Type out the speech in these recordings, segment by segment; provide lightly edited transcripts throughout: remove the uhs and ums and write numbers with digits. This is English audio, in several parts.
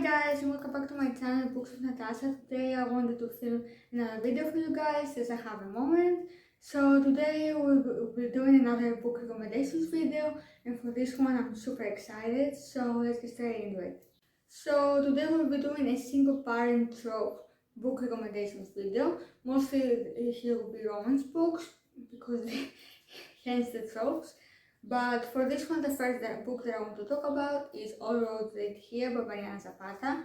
guys, and welcome back to my channel Books with Natasha. Today I wanted to film another video for you guys as I have a moment. So today we'll be doing another book recommendations video, and for this one I'm super excited, so let's get straight into it. So today we'll be doing a single parent trope book recommendations video. Mostly here will be romance books because hence the tropes. But for this one, the first book that I want to talk about is All Roads Lead Here by Mariana Zapata.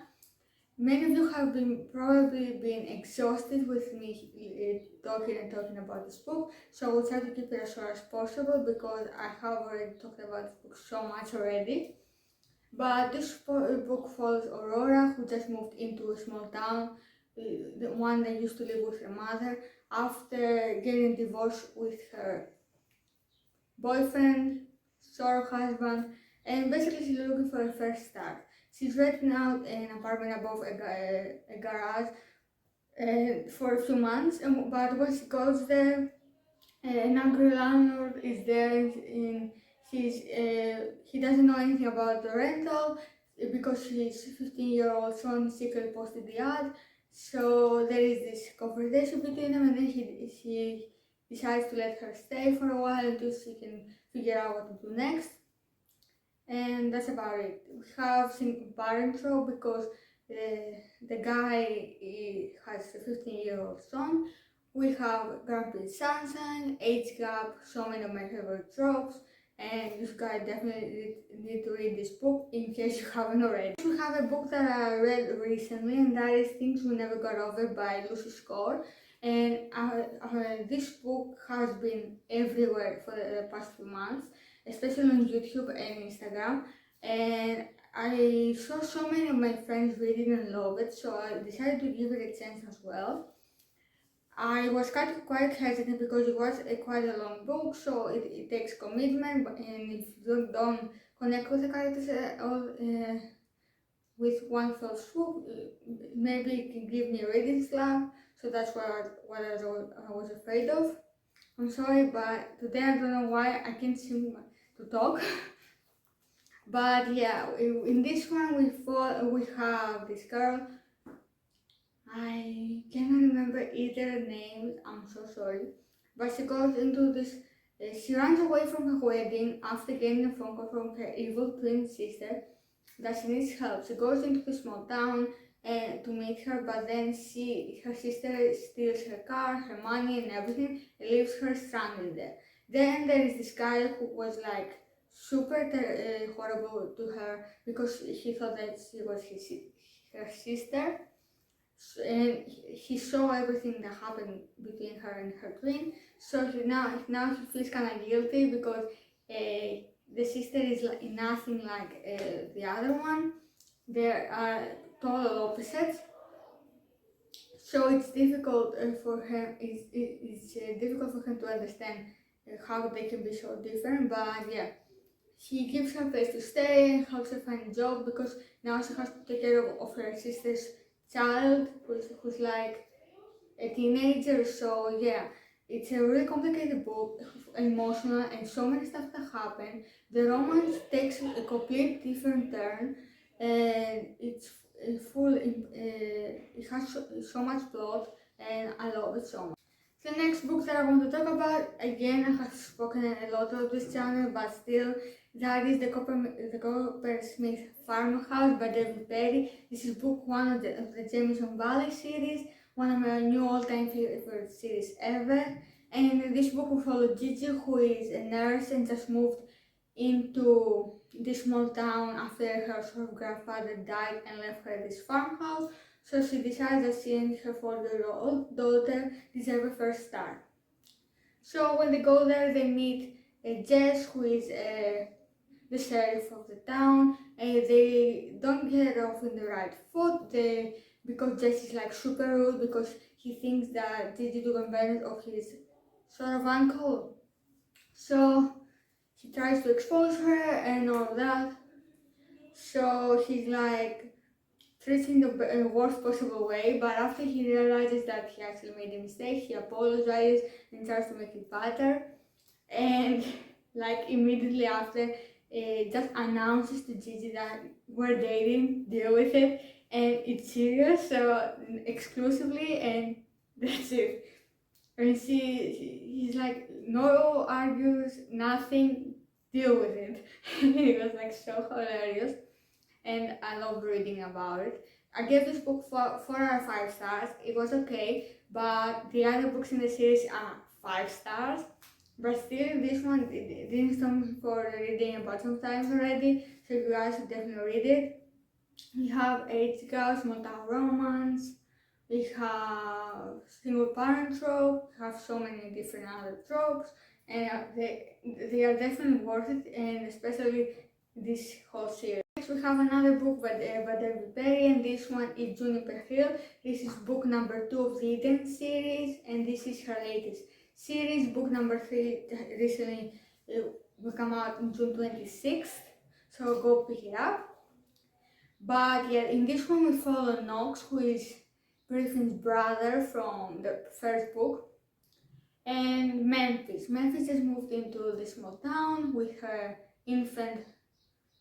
Many of you have probably been exhausted with me talking about this book, so I will try to keep it as short as possible because I have already talked about this book so much already. But this book follows Aurora, who just moved into a small town, the one that used to live with her mother, after getting divorced with her boyfriend, sort of husband, and basically she's looking for a fresh start. She's renting out an apartment above a garage for a few months, but when she goes there, an angry landlord is there, and he doesn't know anything about the rental because his 15-year-old son secretly posted the ad. So there is this conversation between them, and then he decides to let her stay for a while until she can figure out what to do next. And that's about it. We have single parent trope because the guy has a 15-year-old son. We have Grumpy Sunshine, age gap, so many of my favorite tropes, and you guys definitely need to read this book in case you haven't already. We have a book that I read recently, and that is Things We Never Got Over by Lucy Score. And this book has been everywhere for the past few months, especially on YouTube and Instagram. And I saw so many of my friends read it and love it, so I decided to give it a chance as well. I was quite hesitant because it was quite a long book, so it takes commitment, and if you don't connect with the characters with one fell swoop, maybe it can give me a reading slump, so that's what I was afraid of. I'm sorry, but today I don't know why I can't seem to talk. But yeah, in this one we have this girl. I cannot remember either names, I'm so sorry. But she goes into this, she runs away from her wedding after getting a phone call from her evil twin sister that she needs help. She goes into the small town to meet her, but then her sister steals her car, her money and everything, and leaves her stranded there. Then there is this guy who was like super horrible to her because he thought that she was her sister. And he saw everything that happened between her and her twin, so now he feels kind of guilty because the sister is nothing like the other one. They are total opposites, so it's difficult for him. It's difficult for him to understand how they can be so different. But yeah, he gives her a place to stay, helps her find a job because now she has to take care of her sister's child who's like a teenager. So yeah, it's a really complicated book, emotional, and so many stuff that happen. The romance takes a complete different turn, and it's full. It has so much plot, and I love it so much. The next book that I want to talk about, again, I have spoken a lot of this channel, but still, that is the Copper Smith Farmhouse by David Perry. This is book one of the Jameson Valley series, one of my new all-time favorite series ever. And in this book we follow Gigi, who is a nurse and just moved into this small town after her sort of grandfather died and left her this farmhouse. So she decides that she and her 4-year-old daughter deserve a first start. So when they go there, they meet Jess, who is the sheriff of the town, and they don't get off in the right foot because Jess is like super rude because he thinks that Gigi took advantage of his sort of uncle. So he tries to expose her and all that. So he's like treats in the worst possible way, but after he realizes that he actually made a mistake, he apologizes and tries to make it better. And like immediately after, just announces to Gigi that we're dating, deal with it, and it's serious, so exclusively, and that's it. And he's like, no argues, nothing, deal with it. It was like so hilarious, and I love reading about it. I gave this book 4 out of 5 stars. It was okay, but the other books in the series are 5 stars. But still, this one didn't stop me for reading a bunch of times already, so you guys should definitely read it. We have Age Girl, Small Town Romance, we have Single Parent Trope, we have so many different other tropes, and they are definitely worth it, and especially this whole series. Next, we have another book by David Berry, and this one is Juniper Hill. This is book number 2 of the Eden series, and this is her latest series. Book number 3 recently will come out on June 26th, so go pick it up. But yeah, in this one we follow Knox, who is Griffin's brother from the first book, and Memphis. Memphis has moved into this small town with her infant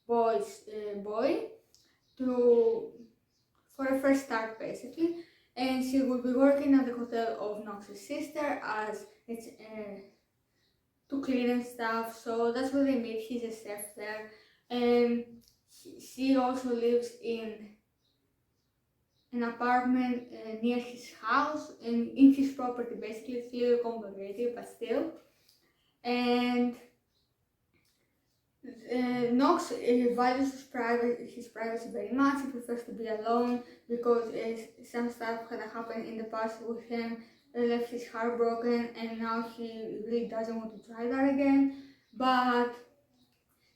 boy for a first start basically, and she will be working at the hotel of Knox's sister as it's to clean and stuff. So that's where they meet. He's a chef there, and she also lives in an apartment near his house and in his property. Basically, it's a little complicated, but still. And Knox values his privacy very much. He prefers to be alone because some stuff had happened in the past with him, left his heart broken, and now he really doesn't want to try that again. But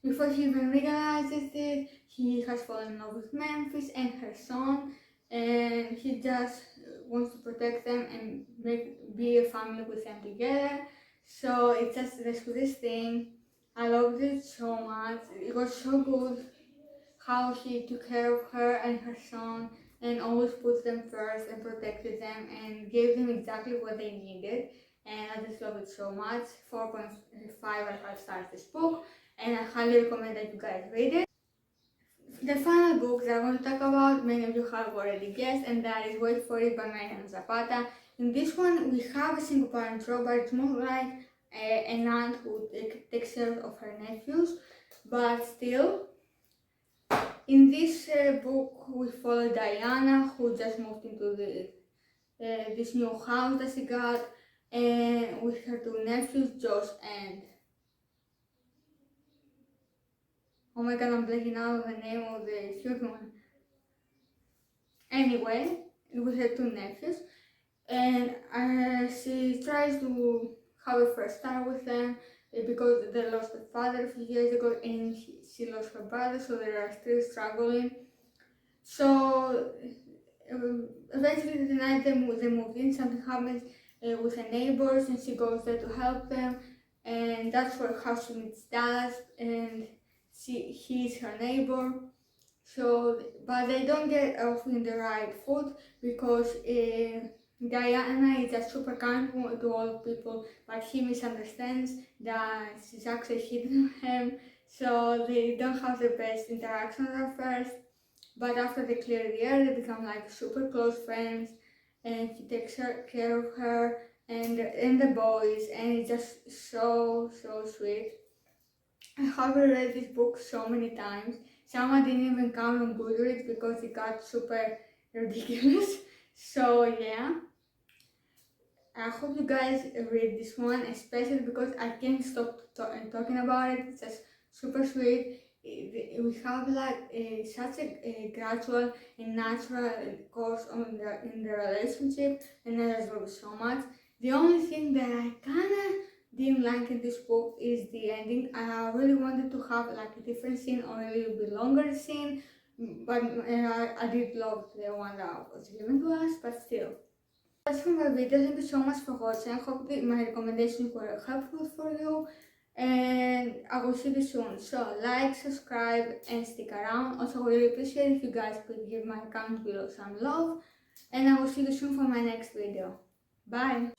before he even realizes it, he has fallen in love with Memphis and her son, and he just wants to protect them and be a family with them together. So it's just the sweetest thing. I loved it so much. It was so good how he took care of her and her son and always put them first and protected them and gave them exactly what they needed. And I just love it so much. 4.5 out of 5 stars this book, and I highly recommend that you guys read it. The final book that I'm going to talk about, many of you have already guessed, and that is Wait For It by Mariana Zapata. In this one, we have a single parent trope, but it's more like an aunt who takes care of her nephews. But still, in this book, we follow Diana, who just moved into this new house that she got, and with her 2 nephews, Josh and... oh my god, I'm blanking out of the name of the cute one. Anyway, with her 2 nephews, and she tries to have a first start with them because they lost their father a few years ago, and she lost her brother, so they are still struggling. So eventually the night they move in, something happens with her neighbors, and she goes there to help them, and that's how she meets Dallas, and he's her neighbor. So, but they don't get off in the right foot because Diana is just super kind to all people, but he misunderstands that she's actually hitting him. So they don't have the best interactions at first, but after they clear the air, they become like super close friends, and he takes care of her and the boys, and it's just so sweet. I have read this book so many times. Some I didn't even count on Goodreads because it got super ridiculous. So yeah, I hope you guys read this one, especially because I can't stop talking about it. It's just super sweet. We have like such a gradual and natural course in the relationship, and I just love it so much. The only thing that I kinda didn't like in this book is the ending. I really wanted to have like a different scene or a little bit longer scene, but I did love the one that was given to us, but still. That's for my video. Thank you so much for watching. I hope that my recommendations were helpful for you, and I will see you soon. So like, subscribe, and stick around. Also, I would really appreciate if you guys could give my account below some love, and I will see you soon for my next video. Bye!